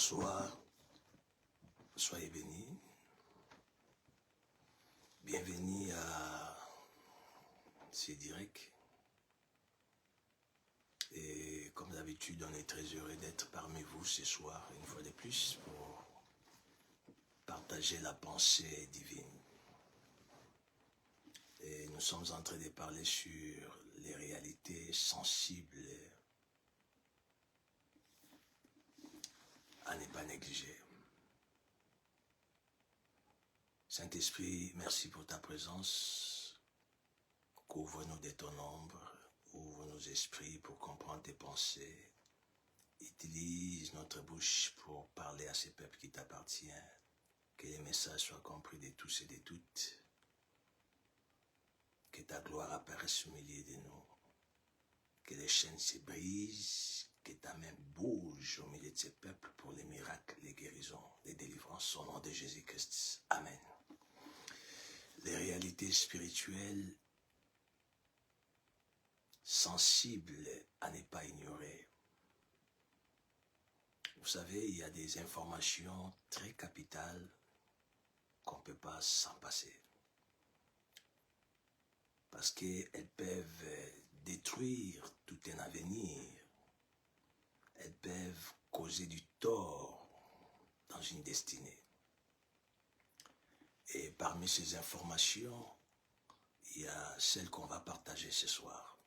Bonsoir, soyez bénis. Bienvenue à Cédric. Et comme d'habitude, on est très heureux d'être parmi vous ce soir, une fois de plus, pour partager la pensée divine. Et nous sommes en train de parler sur les réalités sensibles à ne pas négliger. Saint-Esprit, merci pour ta présence. Couvre-nous de ton ombre, ouvre nos esprits pour comprendre tes pensées. Utilise notre bouche pour parler à ces peuples qui t'appartiennent. Que les messages soient compris de tous et de toutes. Que ta gloire apparaisse au milieu de nous. Que les chaînes se brisent. Que ta main bouge au milieu de ces peuples pour les miracles, les guérisons, les délivrances. Au nom de Jésus-Christ. Amen. Les réalités spirituelles sensibles à ne pas ignorer. Vous savez, il y a des informations très capitales qu'on ne peut pas s'en passer. Parce qu'elles peuvent détruire tout un avenir. Elles peuvent causer du tort dans une destinée. Et parmi ces informations, il y a celle qu'on va partager ce soir.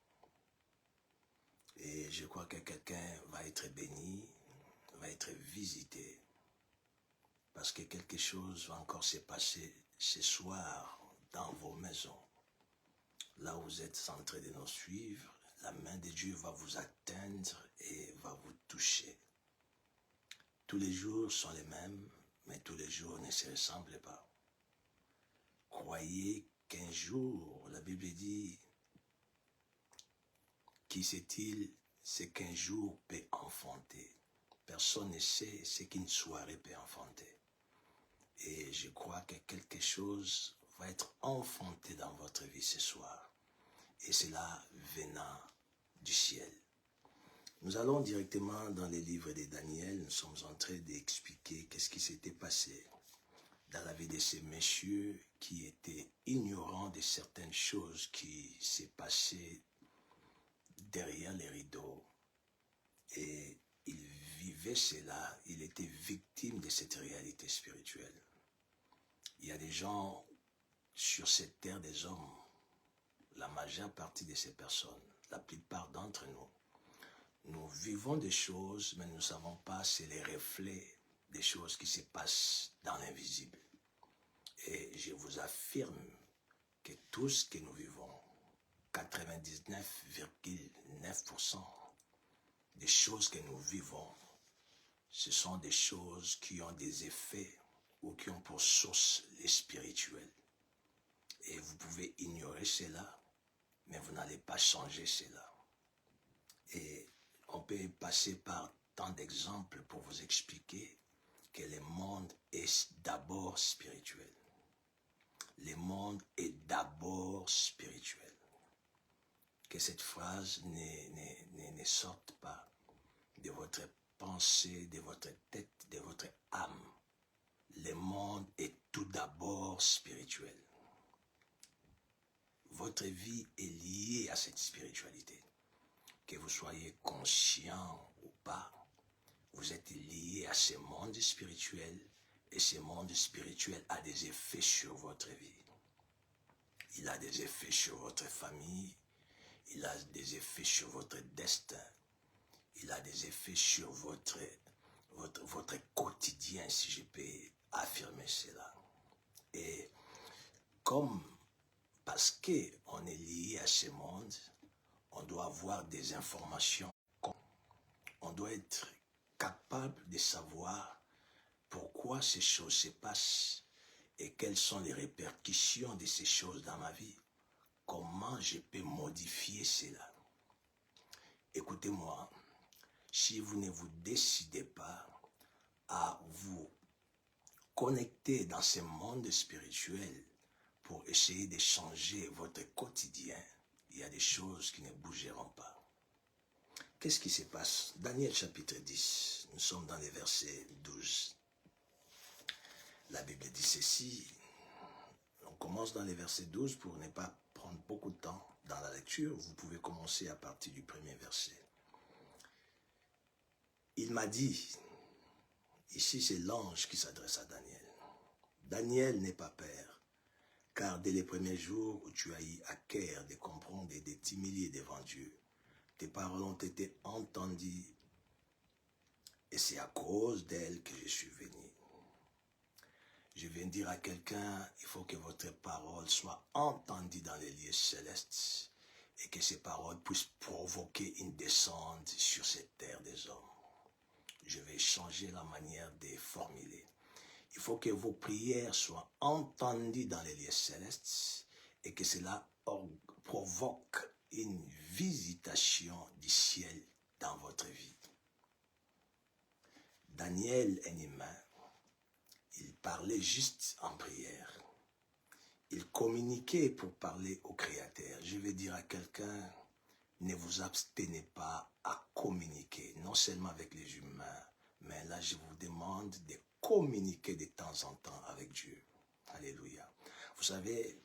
Et je crois que quelqu'un va être béni, va être visité. Parce que quelque chose va encore se passer ce soir dans vos maisons. Là où vous êtes en train de nous suivre, la main de Dieu va vous atteindre et va vous toucher. Tous les jours sont les mêmes, mais tous les jours ne se ressemblent pas. Croyez qu'un jour, la Bible dit, qui sait-il ce qu'un jour peut enfanter? Personne ne sait ce qu'une soirée peut enfanter. Et je crois que quelque chose va être enfanté dans votre vie ce soir. Et cela venant du ciel. Nous allons directement dans les livres de Daniel. Nous sommes en train d'expliquer qu'est-ce qui s'était passé dans la vie de ces messieurs qui étaient ignorants de certaines choses qui s'est passées derrière les rideaux. Et ils vivaient cela, ils étaient victimes de cette réalité spirituelle. Il y a des gens sur cette terre, des hommes, la majeure partie de ces personnes, la plupart d'entre nous, nous vivons des choses, mais nous ne savons pas c'est les reflets des choses qui se passent dans l'invisible. Et je vous affirme que tout ce que nous vivons, 99,9% des choses que nous vivons, ce sont des choses qui ont des effets ou qui ont pour source les spirituels. Et vous pouvez ignorer cela, mais vous n'allez pas changer cela. Et on peut passer par tant d'exemples pour vous expliquer que le monde est d'abord spirituel. Le monde est d'abord spirituel. Que cette phrase ne sorte pas de votre pensée, de votre tête, de votre âme. Le monde est tout d'abord spirituel. Votre vie est liée à cette spiritualité. Que vous soyez conscient ou pas, vous êtes lié à ce monde spirituel et ce monde spirituel a des effets sur votre vie. Il a des effets sur votre famille, il a des effets sur votre destin, il a des effets sur votre quotidien, si je peux affirmer cela. Et parce qu'on est lié à ce monde, on doit avoir des informations. On doit être capable de savoir pourquoi ces choses se passent et quelles sont les répercussions de ces choses dans ma vie. Comment je peux modifier cela? Écoutez-moi, si vous ne vous décidez pas à vous connecter dans ce monde spirituel pour essayer de changer votre quotidien, il y a des choses qui ne bougeront pas. Qu'est-ce qui se passe? Daniel chapitre 10, Nous sommes dans les versets 12. La Bible dit ceci. On commence dans les versets 12 pour ne pas prendre beaucoup de temps dans la lecture. Vous pouvez commencer à partir du premier verset. Il m'a dit, ici c'est l'ange qui s'adresse à Daniel. Daniel n'est pas père, car dès les premiers jours où tu as eu à cœur de comprendre et de t'humilier devant Dieu, tes paroles ont été entendues et c'est à cause d'elles que je suis venu. Je viens dire à quelqu'un, il faut que votre parole soit entendue dans les lieux célestes et que ces paroles puissent provoquer une descente sur cette terre des hommes. Je vais changer la manière de formuler. Il faut que vos prières soient entendues dans les lieux célestes et que cela provoque une visitation du ciel dans votre vie. Daniel est humain. Il parlait juste en prière. Il communiquait pour parler au Créateur. Je vais dire à quelqu'un, ne vous abstenez pas à communiquer, non seulement avec les humains, mais là je vous demande de communiquer de temps en temps avec Dieu. Alléluia. Vous savez,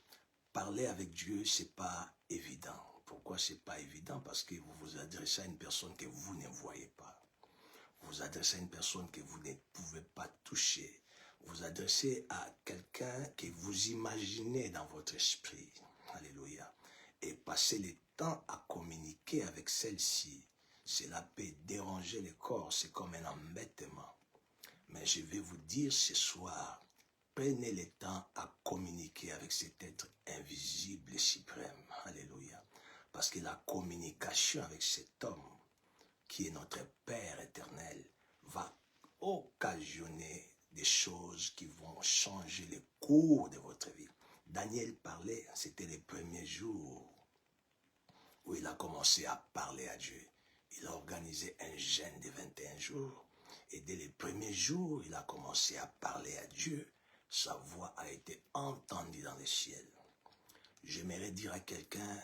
parler avec Dieu, c'est pas évident. Pourquoi c'est pas évident? Parce que vous vous adressez à une personne que vous ne voyez pas. Vous vous adressez à une personne que vous ne pouvez pas toucher. Vous vous adressez à quelqu'un que vous imaginez dans votre esprit. Alléluia. Et passer le temps à communiquer avec celle-ci, cela peut déranger le corps, c'est comme un embêtement. Mais je vais vous dire ce soir, prenez le temps à communiquer avec cet être invisible et suprême. Alléluia. Parce que la communication avec cet homme, qui est notre Père éternel, va occasionner des choses qui vont changer le cours de votre vie. Daniel parlait, c'était les premiers jours où il a commencé à parler à Dieu. Il a organisé un jeûne de 21 jours et dès les premiers jours, il a commencé à parler à Dieu. Sa voix a été entendue dans le ciel. J'aimerais dire à quelqu'un,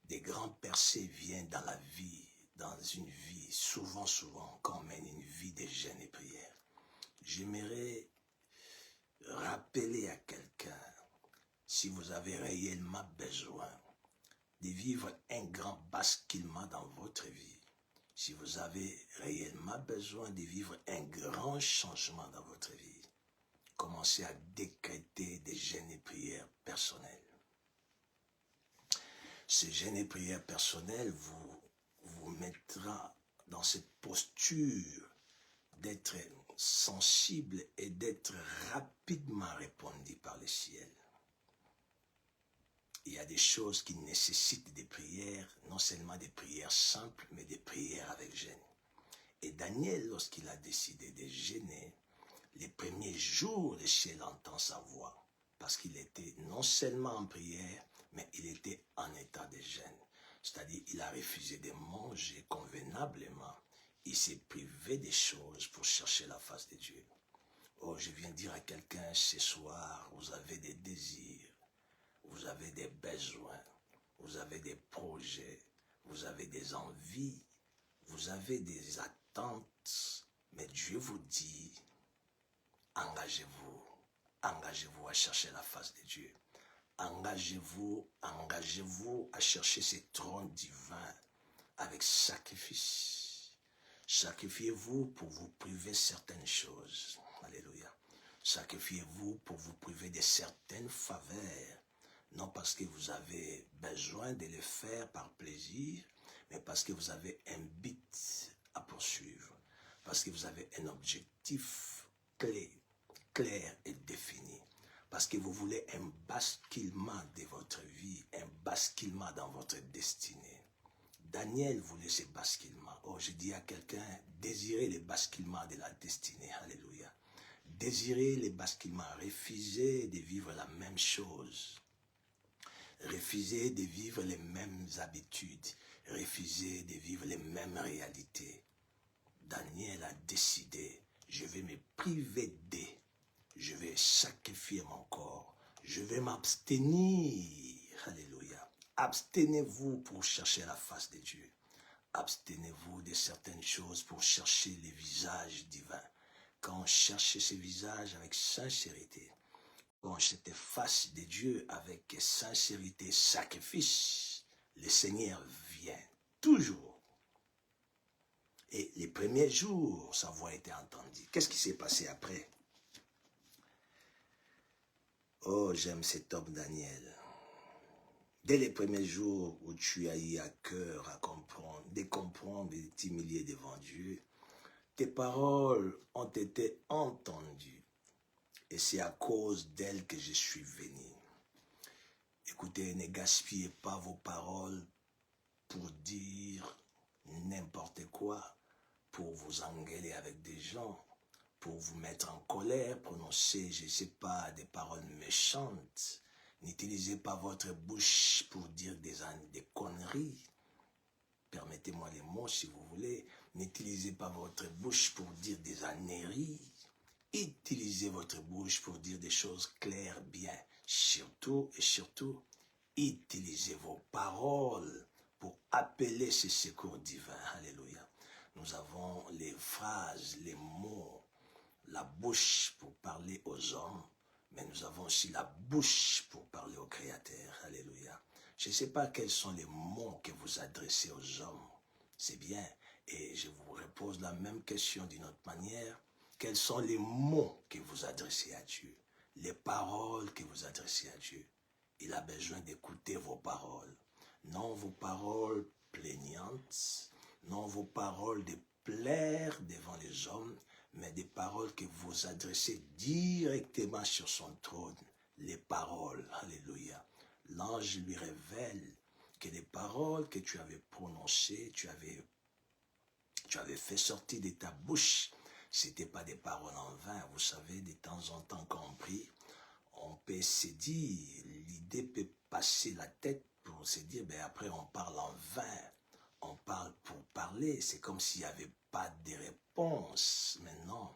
des grands percées viennent dans la vie, dans une vie, souvent, quand on mène une vie de jeûne et prière. J'aimerais rappeler à quelqu'un, si vous avez réellement besoin de vivre un grand basculement dans votre vie, si vous avez réellement besoin de vivre un grand changement dans votre vie, commencez à décréter des jeûnes et prières personnelles. Ces jeûnes et prières personnelles vous mettra dans cette posture d'être sensible et d'être rapidement répondu par le ciel. Il y a des choses qui nécessitent des prières, non seulement des prières simples, mais des prières avec jeûne. Et Daniel, lorsqu'il a décidé de jeûner, les premiers jours, le ciel entend sa voix, parce qu'il était non seulement en prière, mais il était en état de jeûne. C'est-à-dire, il a refusé de manger convenablement. Il s'est privé des choses pour chercher la face de Dieu. Oh, je viens dire à quelqu'un ce soir, vous avez des désirs, vous avez des besoins, vous avez des projets, vous avez des envies, vous avez des attentes, mais Dieu vous dit, engagez-vous à chercher la face de Dieu. Engagez-vous à chercher ces trônes divins avec sacrifice. Sacrifiez-vous pour vous priver certaines choses. Alléluia. Sacrifiez-vous pour vous priver de certaines faveurs. Non parce que vous avez besoin de le faire par plaisir, mais parce que vous avez un but à poursuivre. Parce que vous avez un objectif clair et défini. Parce que vous voulez un basculement de votre vie, un basculement dans votre destinée. Daniel voulait ce basculement. Oh, je dis à quelqu'un, désirez le basculement de la destinée. Alléluia. Désirez le basculement. Refusez de vivre la même chose. Refusez de vivre les mêmes habitudes. Refusez de vivre les mêmes réalités. Daniel a décidé, je vais me priver d'eux. Je vais sacrifier mon corps. Je vais m'abstenir. Alléluia. Abstenez-vous pour chercher la face de Dieu. abstenez-vous de certaines choses pour chercher les visages divins. Quand on cherchait ces visages avec sincérité, quand on s'était face de Dieu avec sincérité, sacrifice, le Seigneur vient toujours. Et les premiers jours, sa voix était entendue. Qu'est-ce qui s'est passé après? Oh, j'aime cet homme Daniel. Dès les premiers jours où tu as eu à cœur à comprendre, de comprendre et de t'humilier devant Dieu, tes paroles ont été entendues. Et c'est à cause d'elles que je suis venu. Écoutez, ne gaspillez pas vos paroles pour dire n'importe quoi, pour vous engueuler avec des gens, pour vous mettre en colère, prononcer, je ne sais pas, des paroles méchantes. N'utilisez pas votre bouche pour dire des conneries. Permettez-moi les mots si vous voulez. N'utilisez pas votre bouche pour dire des âneries. Utilisez votre bouche pour dire des choses claires, bien. Surtout et surtout, utilisez vos paroles pour appeler ce secours divin. Alléluia. Nous avons les phrases, les mots, la bouche pour parler aux hommes, mais nous avons aussi la bouche pour parler au Créateur. Alléluia. Je ne sais pas quels sont les mots que vous adressez aux hommes. C'est bien. Et je vous repose la même question d'une autre manière. Quels sont les mots que vous adressez à Dieu? Les paroles que vous adressez à Dieu? Il a besoin d'écouter vos paroles. Non vos paroles plaignantes, non vos paroles de plaire devant les hommes, mais des paroles que vous adressez directement sur son trône. Les paroles, alléluia. L'ange lui révèle que les paroles que tu avais prononcées, tu avais fait sortir de ta bouche, c'était pas des paroles en vain. Vous savez, de temps en temps, quand on prie, on peut se dire, l'idée peut passer la tête pour se dire, ben après on parle en vain, on parle pour parler, c'est comme s'il n'y avait pas de réponse. Mais non,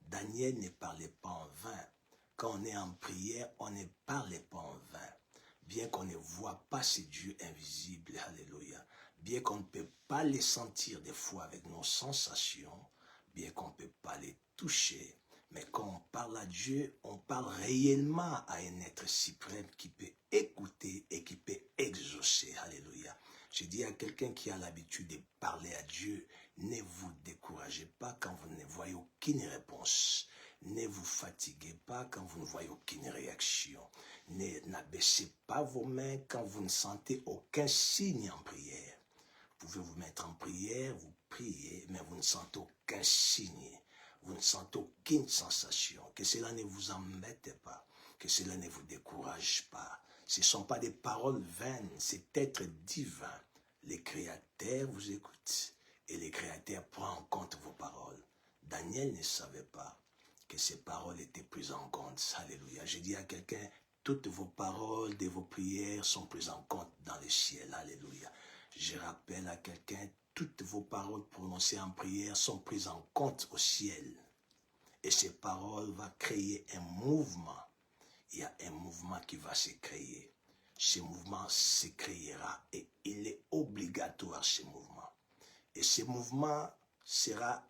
Daniel ne parlait pas en vain. Quand on est en prière, on ne parlait pas en vain. Bien qu'on ne voit pas ce Dieu invisible, alléluia, bien qu'on ne peut pas les sentir des fois avec nos sensations, bien qu'on ne peut pas les toucher, mais quand on parle à Dieu, on parle réellement à un être suprême qui peut écouter et qui peut exaucer. Alléluia. Je dis à quelqu'un qui a l'habitude de parler à Dieu, ne vous découragez pas quand vous ne voyez aucune réponse. Ne vous fatiguez pas quand vous ne voyez aucune réaction. N'abaissez pas vos mains quand vous ne sentez aucun signe en prière. Vous pouvez vous mettre en prière, vous priez, mais vous ne sentez aucun signe. Vous ne sentez aucune sensation. Que cela ne vous embête pas. Que cela ne vous décourage pas. Ce ne sont pas des paroles vaines. C'est être divin. Les créateurs vous écoutent. Et les créateurs prennent en compte vos paroles. Daniel ne savait pas que ces paroles étaient prises en compte. Alléluia. Je dis à quelqu'un, toutes vos paroles de vos prières sont prises en compte dans le ciel. Alléluia. Je rappelle à quelqu'un, toutes vos paroles prononcées en prière sont prises en compte au ciel. Et ces paroles vont créer un mouvement. Il y a un mouvement qui va se créer. Ce mouvement se créera et il est obligatoire, ce mouvement. Et ce mouvement sera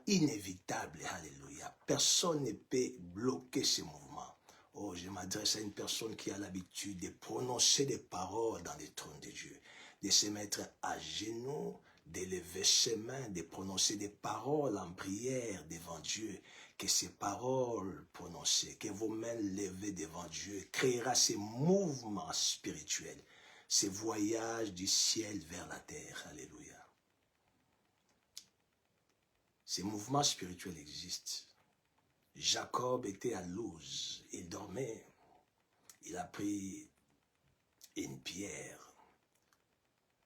inévitable. Alléluia. Personne ne peut bloquer ce mouvement. Oh, je m'adresse à une personne qui a l'habitude de prononcer des paroles dans le trône de Dieu, de se mettre à genoux, de lever ses mains, de prononcer des paroles en prière devant Dieu, que ces paroles prononcées, que vos mains levées devant Dieu, créera ces mouvements spirituels, ces voyages du ciel vers la terre. Alléluia. Ces mouvements spirituels existent. Jacob était à Luz, il dormait. Il a pris une pierre,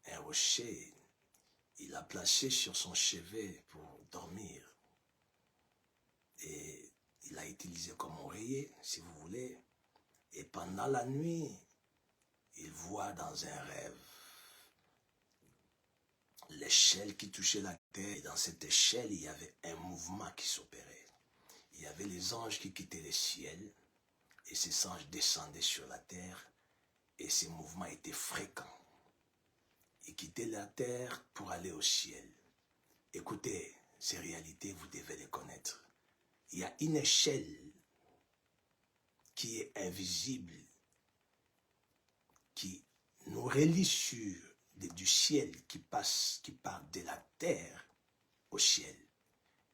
un rocher, il l'a placé sur son chevet pour dormir. Et il l'a utilisé comme oreiller, si vous voulez. Et pendant la nuit, il voit dans un rêve l'échelle qui touchait la terre. Et dans cette échelle, il y avait un mouvement qui s'opérait. Il y avait les anges qui quittaient le ciel. Et ces anges descendaient sur la terre Et ces mouvements étaient fréquents. Il quittait la terre pour aller au ciel. Écoutez, ces réalités, vous devez les connaître. Il y a une échelle qui est invisible, qui nous relie du ciel, qui part de la terre au ciel.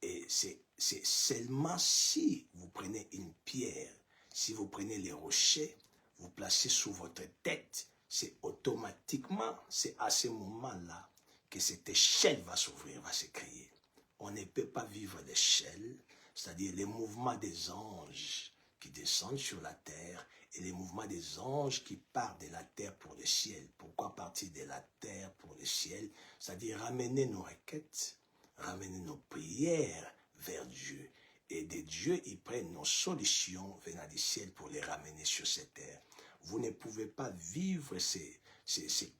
Et c'est seulement si vous prenez une pierre, si vous prenez les rochers, vous placez sous votre tête, c'est automatiquement, c'est à ce moment-là que cette échelle va s'ouvrir, va se créer. On ne peut pas vivre l'échelle, c'est-à-dire les mouvements des anges qui descendent sur la terre et les mouvements des anges qui partent de la terre pour le ciel. Pourquoi partir de la terre pour le ciel? C'est-à-dire ramener nos requêtes, ramener nos prières vers Dieu. Et de Dieu, ils prennent nos solutions venant du ciel pour les ramener sur cette terre. Vous ne pouvez pas vivre ces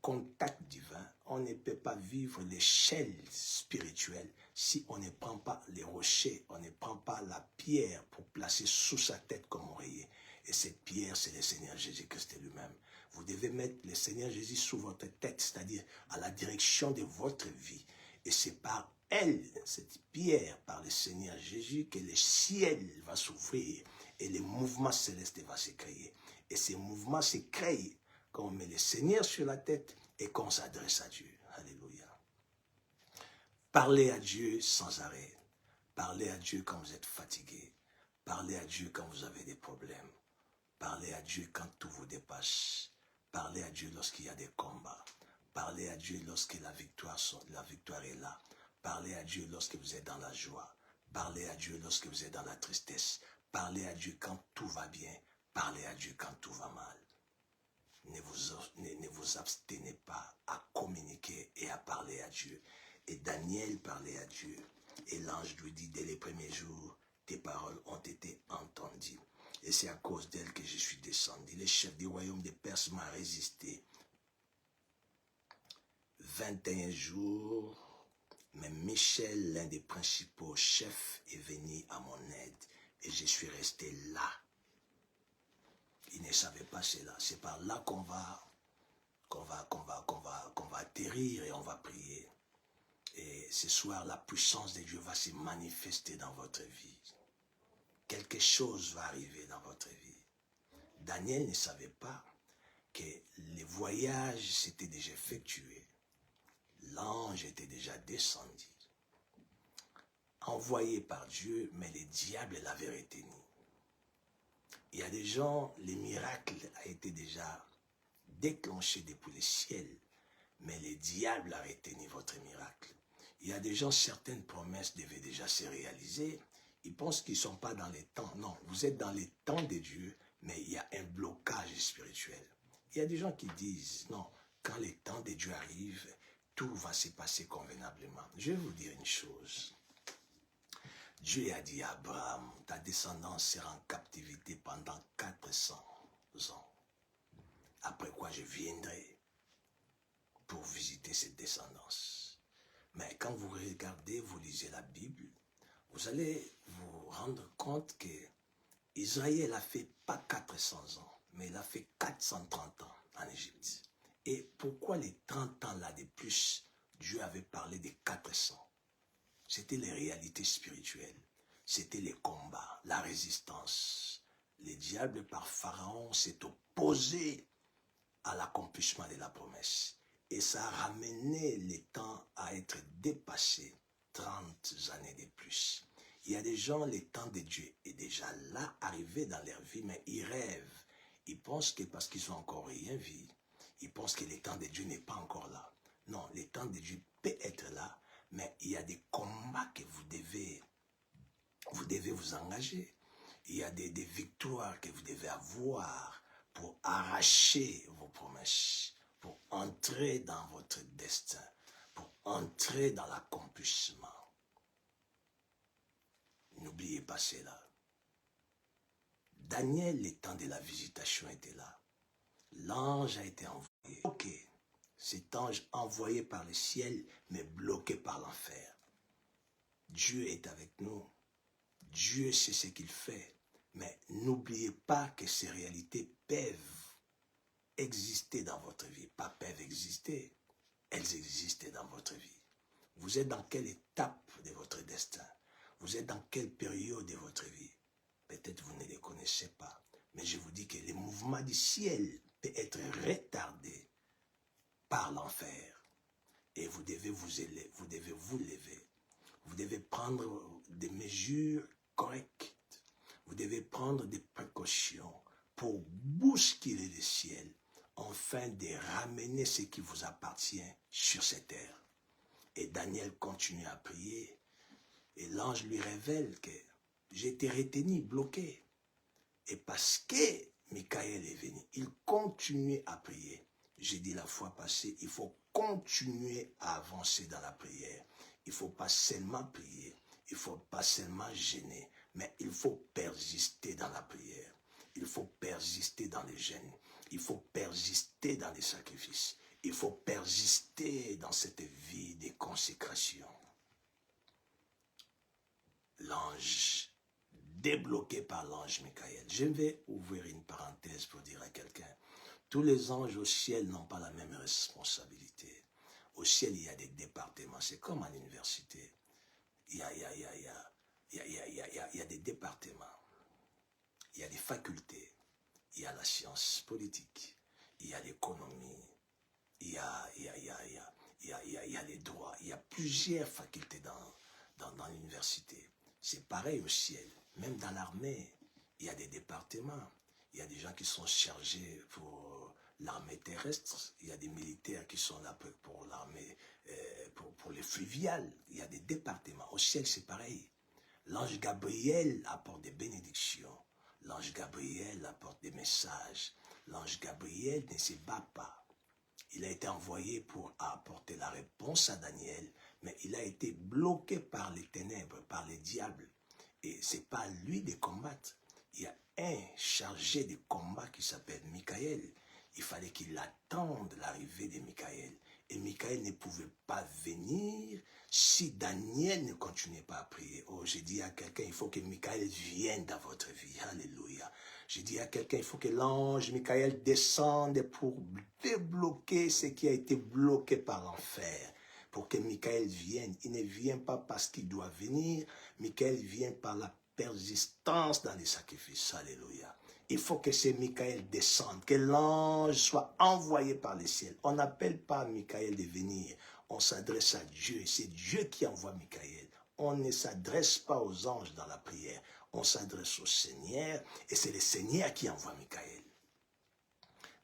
contacts divins. On ne peut pas vivre l'échelle spirituelle si on ne prend pas les rochers, on ne prend pas la pierre pour placer sous sa tête comme oreiller. Et cette pierre, c'est le Seigneur Jésus-Christ lui-même. Vous devez mettre le Seigneur Jésus sous votre tête, c'est-à-dire à la direction de votre vie. Et c'est par elle, cette pierre, par le Seigneur Jésus, que le ciel va s'ouvrir et les mouvements célestes vont se créer. Et ces mouvements se créent quand on met le Seigneur sur la tête et qu'on s'adresse à Dieu. Alléluia. Parlez à Dieu sans arrêt. Parlez à Dieu quand vous êtes fatigué. Parlez à Dieu quand vous avez des problèmes. Parlez à Dieu quand tout vous dépasse. Parlez à Dieu lorsqu'il y a des combats. Parlez à Dieu lorsque la victoire est là. Parlez à Dieu lorsque vous êtes dans la joie. Parlez à Dieu lorsque vous êtes dans la tristesse. Parlez à Dieu quand tout va bien. Parlez à Dieu quand tout va mal. Ne vous abstenez pas à communiquer et à parler à Dieu. Et Daniel parlait à Dieu. Et l'ange lui dit, dès les premiers jours, tes paroles ont été entendues. Et c'est à cause d'elle que je suis descendu. Le chef du royaume de Perse m'a résisté 21 jours. Mais Michel, l'un des principaux chefs, est venu à mon aide. Et je suis resté là. Il ne savait pas cela. C'est par là qu'on va atterrir et on va prier. Et ce soir, la puissance de Dieu va se manifester dans votre vie. Quelque chose va arriver dans votre vie. Daniel ne savait pas que les voyages s'étaient déjà effectués. L'ange était déjà descendu. Envoyé par Dieu, mais le diable l'avait retenu. Il y a des gens, les miracles a été déjà déclenché depuis le ciel, mais le diable a retenu votre miracle. Il y a des gens, certaines promesses devaient déjà se réaliser. Ils pensent qu'ils ne sont pas dans les temps. Non, vous êtes dans les temps de Dieu, mais il y a un blocage spirituel. Il y a des gens qui disent, non, quand les temps de Dieu arrivent, tout va se passer convenablement. Je vais vous dire une chose. Dieu a dit à Abraham, ta descendance sera en captivité pendant 400 ans. Après quoi je viendrai pour visiter cette descendance. Mais quand vous regardez, vous lisez la Bible, vous allez vous rendre compte que Israël a fait pas 400 ans, mais il a fait 430 ans en Égypte. Et pourquoi les 30 ans là de plus, Dieu avait parlé de 400? C'était les réalités spirituelles, c'était les combats, la résistance. Le diable par Pharaon s'est opposé à l'accomplissement de la promesse. Et ça a ramené les temps à être dépassés 30 années de plus. Il y a des gens, le temps de Dieu est déjà là, arrivé dans leur vie, mais ils rêvent. Ils pensent que parce qu'ils n'ont encore rien vu, ils pensent que le temps de Dieu n'est pas encore là. Non, le temps de Dieu peut être là, mais il y a des combats que vous devez vous engager. Il y a des victoires que vous devez avoir pour arracher vos promesses, pour entrer dans votre destin, pour entrer dans l'accomplissement. N'oubliez pas cela. Daniel, le temps de la visitation était là. L'ange a été envoyé. Ok, cet ange envoyé par le ciel, mais bloqué par l'enfer. Dieu est avec nous. Dieu sait ce qu'il fait. Mais n'oubliez pas que ces réalités peuvent exister dans votre vie, pas peuvent exister, elles existent dans votre vie. Vous êtes dans quelle étape de votre destin? Vous êtes dans quelle période de votre vie? Peut-être vous ne les connaissez pas, mais je vous dis que les mouvements du ciel peuvent être retardés par l'enfer. Et vous devez vous élever, vous devez vous lever. Vous devez prendre des mesures correctes. Vous devez prendre des précautions pour bousculer le ciel, afin de ramener ce qui vous appartient sur cette terre. Et Daniel continue à prier. Et l'ange lui révèle que j'ai été retenu, bloqué. Et parce que Michael est venu, il continue à prier. J'ai dit la fois passée, il faut continuer à avancer dans la prière. Il ne faut pas seulement prier, il ne faut pas seulement gêner, mais il faut persister dans la prière. Il faut persister dans les jeûnes. Il faut persister dans les sacrifices. Il faut persister dans cette vie de consécration. L'ange, débloqué par l'ange Michael. Je vais ouvrir une parenthèse pour dire à quelqu'un, tous les anges au ciel n'ont pas la même responsabilité. Au ciel, il y a des départements. C'est comme à l'université. Il y a des départements. Il y a des facultés. Il y a la science politique. Il y a l'économie. Il y a les droits. Il y a plusieurs facultés dans l'université. C'est pareil au ciel. Même dans l'armée, il y a des départements. Il y a des gens qui sont chargés pour l'armée terrestre. Il y a des militaires qui sont là pour l'armée, pour les fluviales. Il y a des départements. Au ciel, c'est pareil. L'ange Gabriel apporte des bénédictions. L'ange Gabriel apporte des messages. L'ange Gabriel ne se bat pas. Il a été envoyé pour apporter la réponse à Daniel, mais il a été bloqué par les ténèbres, par les diables. Et ce n'est pas lui de combattre. Il y a un chargé de combat qui s'appelle Michael. Il fallait qu'il attende l'arrivée de Michael. Et Michael ne pouvait pas venir si Daniel ne continuait pas à prier. Oh, j'ai dit à quelqu'un, il faut que Michael vienne dans votre vie. Alléluia. J'ai dit à quelqu'un, il faut que l'ange Michael descende pour débloquer ce qui a été bloqué par l'enfer. Pour que Michael vienne. Il ne vient pas parce qu'il doit venir. Michael vient par la persistance dans les sacrifices. Alléluia. Il faut que ce Michael descende, que l'ange soit envoyé par le ciel. On n'appelle pas Michael de venir. On s'adresse à Dieu. C'est Dieu qui envoie Michael. On ne s'adresse pas aux anges dans la prière. On s'adresse au Seigneur et c'est le Seigneur qui envoie Michael.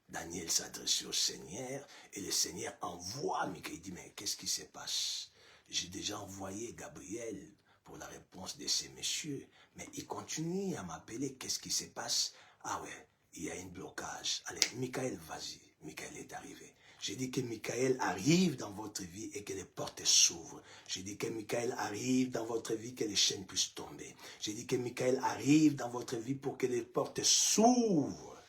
Daniel s'adressait au Seigneur et le Seigneur envoie Michael. Il dit, mais qu'est-ce qui se passe? J'ai déjà envoyé Gabriel pour la réponse de ces messieurs, mais il continue à m'appeler. Qu'est-ce qui se passe? Ah ouais, il y a un blocage. Allez, Michael, vas-y. Michael est arrivé. J'ai dit que Michael arrive dans votre vie et que les portes s'ouvrent. J'ai dit que Michael arrive dans votre vie, que les chaînes puissent tomber. J'ai dit que Michael arrive dans votre vie pour que les portes s'ouvrent.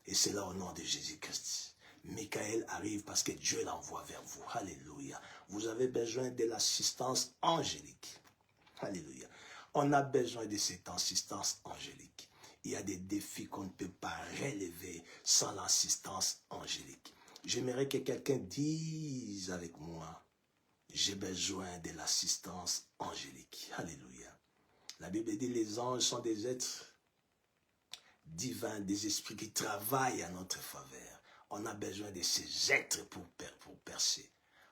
Et c'est là au nom de Jésus-Christ. Michael arrive parce que Dieu l'envoie vers vous. Alléluia. Vous avez besoin de l'assistance angélique. Alléluia. On a besoin de cette assistance angélique. Il y a des défis qu'on ne peut pas relever sans l'assistance angélique. J'aimerais que quelqu'un dise avec moi, j'ai besoin de l'assistance angélique. Alléluia. La Bible dit les anges sont des êtres divins, des esprits qui travaillent à notre faveur. On a besoin de ces êtres pour percer.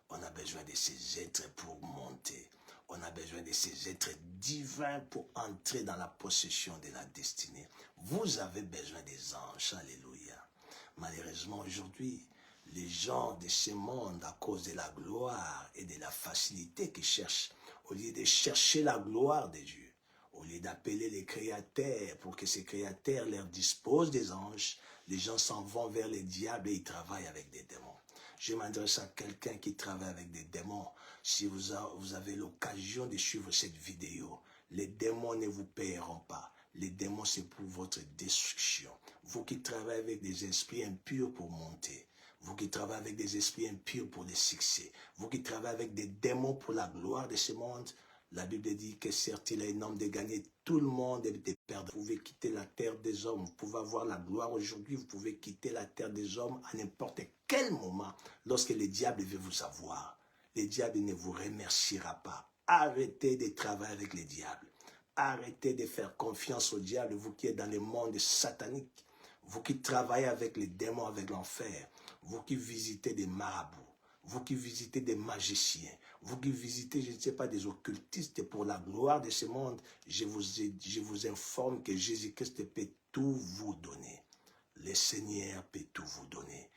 On a besoin de ces êtres pour monter. On a besoin de ces êtres divins pour entrer dans la possession de la destinée. Vous avez besoin des anges. Alléluia. Malheureusement, aujourd'hui, les gens de ce monde, à cause de la gloire et de la facilité qu'ils cherchent, au lieu de chercher la gloire de Dieu, au lieu d'appeler les créateurs pour que ces créateurs leur disposent des anges, les gens s'en vont vers les diables et ils travaillent avec des démons. Je m'adresse à quelqu'un qui travaille avec des démons. Si vous avez l'occasion de suivre cette vidéo, les démons ne vous paieront pas. Les démons, c'est pour votre destruction. Vous qui travaillez avec des esprits impurs pour monter. Vous qui travaillez avec des esprits impurs pour le succès. Vous qui travaillez avec des démons pour la gloire de ce monde. La Bible dit que certes, il est un homme de gagner tout le monde et de perdre. Vous pouvez quitter la terre des hommes. Vous pouvez avoir la gloire aujourd'hui. Vous pouvez quitter la terre des hommes à n'importe quel moment lorsque le diable veut vous avoir. Le diable ne vous remerciera pas. Arrêtez de travailler avec le diable. Arrêtez de faire confiance au diable, vous qui êtes dans le monde satanique. Vous qui travaillez avec les démons, avec l'enfer. Vous qui visitez des marabouts. Vous qui visitez des magiciens, vous qui visitez, je ne sais pas, des occultistes pour la gloire de ce monde, je vous informe que Jésus-Christ peut tout vous donner. Le Seigneur peut tout vous donner.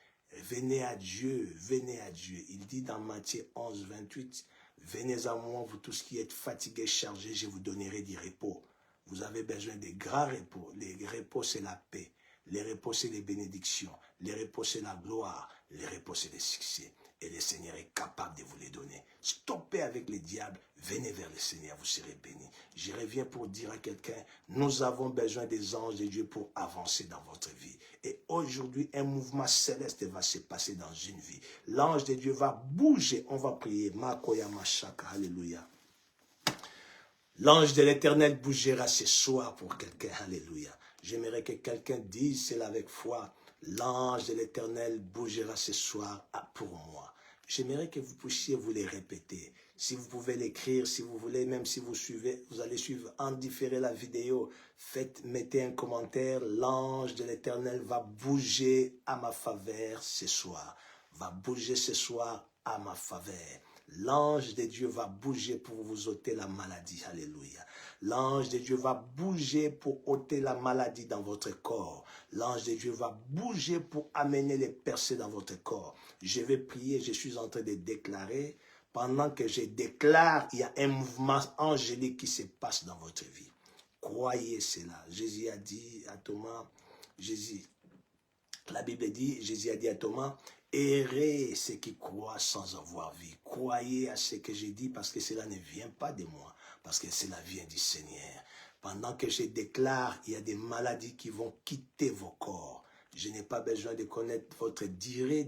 Venez à Dieu, venez à Dieu. Il dit dans Matthieu 11, 28, venez à moi, vous tous qui êtes fatigués, chargés, je vous donnerai du repos. Vous avez besoin de grands repos. Les repos, c'est la paix. Les repos, c'est les bénédictions. Les repos, c'est la gloire. Les repos, c'est le succès. Et le Seigneur est capable de vous les donner. Stoppez avec les diables, venez vers le Seigneur, vous serez bénis. Je reviens pour dire à quelqu'un, nous avons besoin des anges de Dieu pour avancer dans votre vie. Et aujourd'hui, un mouvement céleste va se passer dans une vie. L'ange de Dieu va bouger, on va prier. Makoya Mashaka, alléluia. L'ange de l'Éternel bougera ce soir pour quelqu'un, alléluia. J'aimerais que quelqu'un dise cela avec foi. L'ange de l'Éternel bougera ce soir pour moi. J'aimerais que vous puissiez vous les répéter. Si vous pouvez l'écrire, si vous voulez, même si vous suivez, vous allez suivre en différé la vidéo. Mettez un commentaire. L'ange de l'Éternel va bouger à ma faveur ce soir. Va bouger ce soir à ma faveur. L'ange de Dieu va bouger pour vous ôter la maladie. Alléluia. L'ange de Dieu va bouger pour ôter la maladie dans votre corps. L'ange de Dieu va bouger pour amener les percées dans votre corps. Je vais prier, je suis en train de déclarer. Pendant que je déclare, il y a un mouvement angélique qui se passe dans votre vie. Croyez cela. Jésus a dit à Thomas, la Bible dit, Jésus a dit à Thomas, errez ceux qui croient sans avoir vu. Croyez à ce que j'ai dit parce que cela ne vient pas de moi, parce que cela vient du Seigneur. Pendant que je déclare, il y a des maladies qui vont quitter vos corps. Je n'ai pas besoin de connaître votre durée,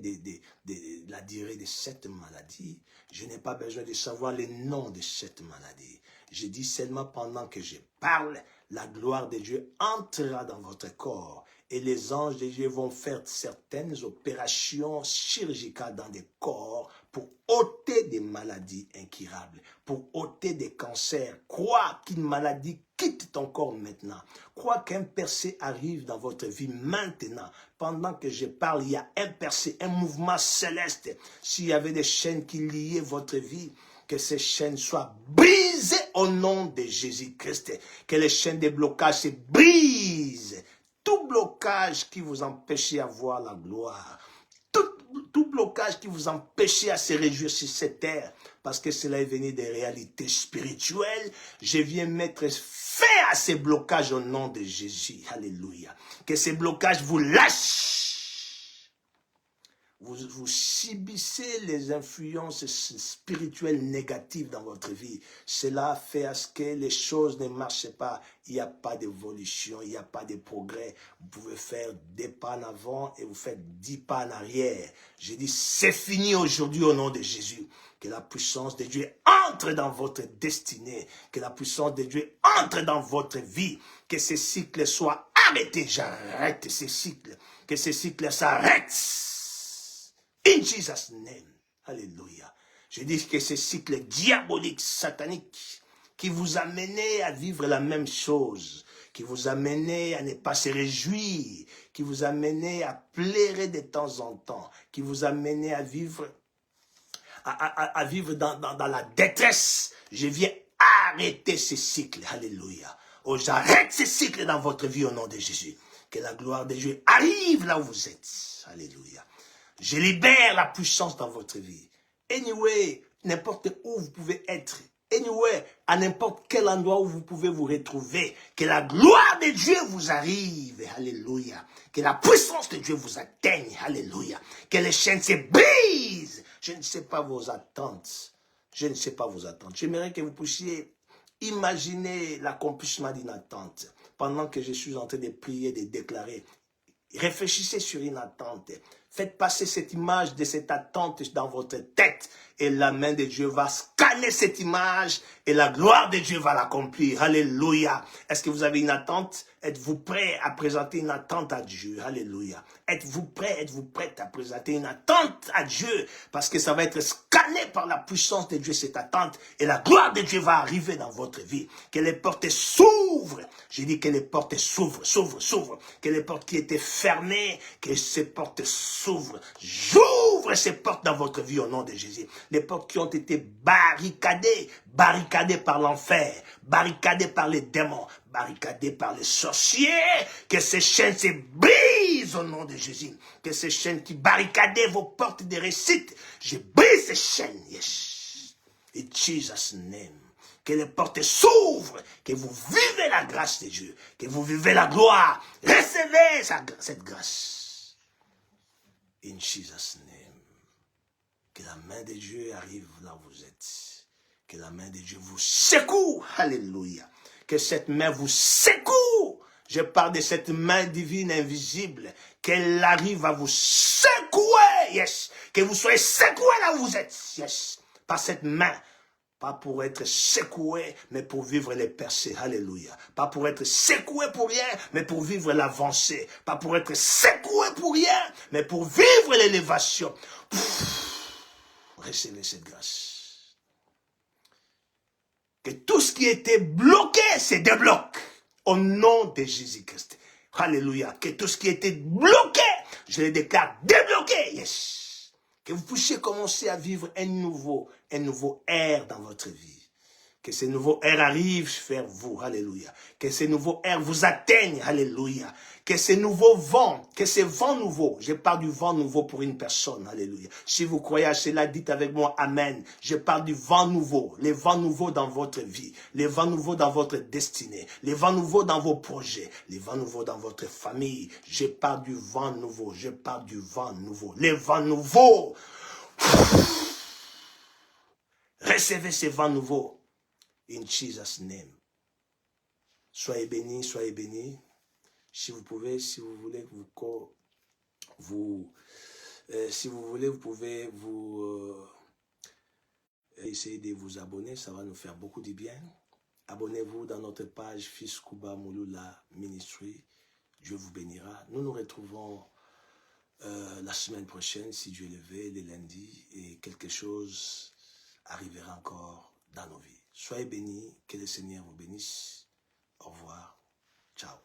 la durée de cette maladie. Je n'ai pas besoin de savoir le nom de cette maladie. Je dis seulement pendant que je parle, la gloire de Dieu entrera dans votre corps. Et les anges de Dieu vont faire certaines opérations chirurgicales dans des corps pour ôter des maladies incurables, pour ôter des cancers. Crois qu'une maladie quitte ton corps maintenant. Crois qu'un percé arrive dans votre vie maintenant. Pendant que je parle, il y a un percé, un mouvement céleste. S'il y avait des chaînes qui liaient votre vie, que ces chaînes soient brisées au nom de Jésus-Christ. Que les chaînes de blocage se brisent. Tout blocage qui vous empêchait d'avoir la gloire, tout blocage qui vous empêchait à se réjouir sur cette terre, parce que cela est venu des réalités spirituelles, je viens mettre fin à ces blocages au nom de Jésus. Alléluia. Que ces blocages vous lâchent. Vous subissez les influences spirituelles négatives dans votre vie. Cela fait à ce que les choses ne marchent pas. Il n'y a pas d'évolution, il n'y a pas de progrès. Vous pouvez faire 2 pas en avant et vous faites 10 pas en arrière. Je dis, c'est fini aujourd'hui au nom de Jésus. Que la puissance de Dieu entre dans votre destinée. Que la puissance de Dieu entre dans votre vie. Que ces cycles soient arrêtés. J'arrête ces cycles. Que ces cycles s'arrêtent. In Jesus' name. Alléluia. Je dis que ce cycle diabolique, satanique, qui vous amenait à vivre la même chose, qui vous amenait à ne pas se réjouir, qui vous amenait à pleurer de temps en temps, qui vous amenait à vivre, dans la détresse. Je viens arrêter ce cycle. Alléluia. Oh, j'arrête ce cycle dans votre vie au nom de Jésus. Que la gloire de Dieu arrive là où vous êtes. Alléluia. Je libère la puissance dans votre vie. Anyway, n'importe où vous pouvez être. Anyway, à n'importe quel endroit où vous pouvez vous retrouver. Que la gloire de Dieu vous arrive. Alléluia. Que la puissance de Dieu vous atteigne. Alléluia. Que les chaînes se brisent. Je ne sais pas vos attentes. Je ne sais pas vos attentes. J'aimerais que vous puissiez imaginer l'accomplissement d'une attente. Pendant que je suis en train de prier, de déclarer. Réfléchissez sur une attente. Faites passer cette image de cette attente dans votre tête et la main de Dieu va scanner cette image et la gloire de Dieu va l'accomplir. Alléluia. Est-ce que vous avez une attente? Êtes-vous prêt à présenter une attente à Dieu? Alléluia. Êtes-vous prêt, êtes-vous prête à présenter une attente à Dieu? Parce que ça va être scanné par la puissance de Dieu, cette attente. Et la gloire de Dieu va arriver dans votre vie. Que les portes s'ouvrent. J'ai dit que les portes s'ouvrent. Que les portes qui étaient fermées, que ces portes s'ouvrent. J'ouvre ces portes dans votre vie au nom de Jésus. Les portes qui ont été barricadées par l'enfer, barricadées par les démons, barricadées par les sorciers, que ces chaînes se brisent au nom de Jésus, que ces chaînes qui barricadaient vos portes de réussite, je brise ces chaînes, yes, in Jesus' name. Que les portes s'ouvrent, que vous vivez la grâce de Dieu, que vous vivez la gloire, recevez cette grâce, in Jesus' name. Que la main de Dieu arrive là où vous êtes. Que la main de Dieu vous secoue. Alléluia. Que cette main vous secoue. Je parle de cette main divine invisible. Qu'elle arrive à vous secouer. Yes. Que vous soyez secoué là où vous êtes. Yes. Par cette main. Pas pour être secoué, mais pour vivre les percées. Alléluia. Pas pour être secoué pour rien, mais pour vivre l'avancée. Pas pour être secoué pour rien, mais pour vivre l'élévation. Recevez cette grâce. Que tout ce qui était bloqué se débloque. Au nom de Jésus-Christ. Alléluia. Que tout ce qui était bloqué, je le déclare débloqué. Yes. Que vous puissiez commencer à vivre un nouveau air dans votre vie. Que ce nouveau air arrive vers vous. Alléluia. Que ce nouveau air vous atteigne. Alléluia. Que ce nouveau vent, que ce vent nouveau, je parle du vent nouveau pour une personne. Alléluia. Si vous croyez à cela, dites avec moi Amen. Je parle du vent nouveau. Les vents nouveaux dans votre vie. Les vents nouveaux dans votre destinée. Les vents nouveaux dans vos projets. Les vents nouveaux dans votre famille. Je parle du vent nouveau. Je parle du vent nouveau. Les vents nouveaux. Recevez ces vents nouveaux. In Jesus' name. Soyez bénis, soyez bénis. Si vous pouvez, si vous voulez, si vous voulez, vous pouvez essayer de vous abonner. Ça va nous faire beaucoup de bien. Abonnez-vous dans notre page Fils Kouba Mouloula Ministry. Dieu vous bénira. Nous nous retrouvons la semaine prochaine, si Dieu le veut, le lundi, et quelque chose arrivera encore dans nos vies. Soyez bénis, que le Seigneur vous bénisse. Au revoir. Ciao.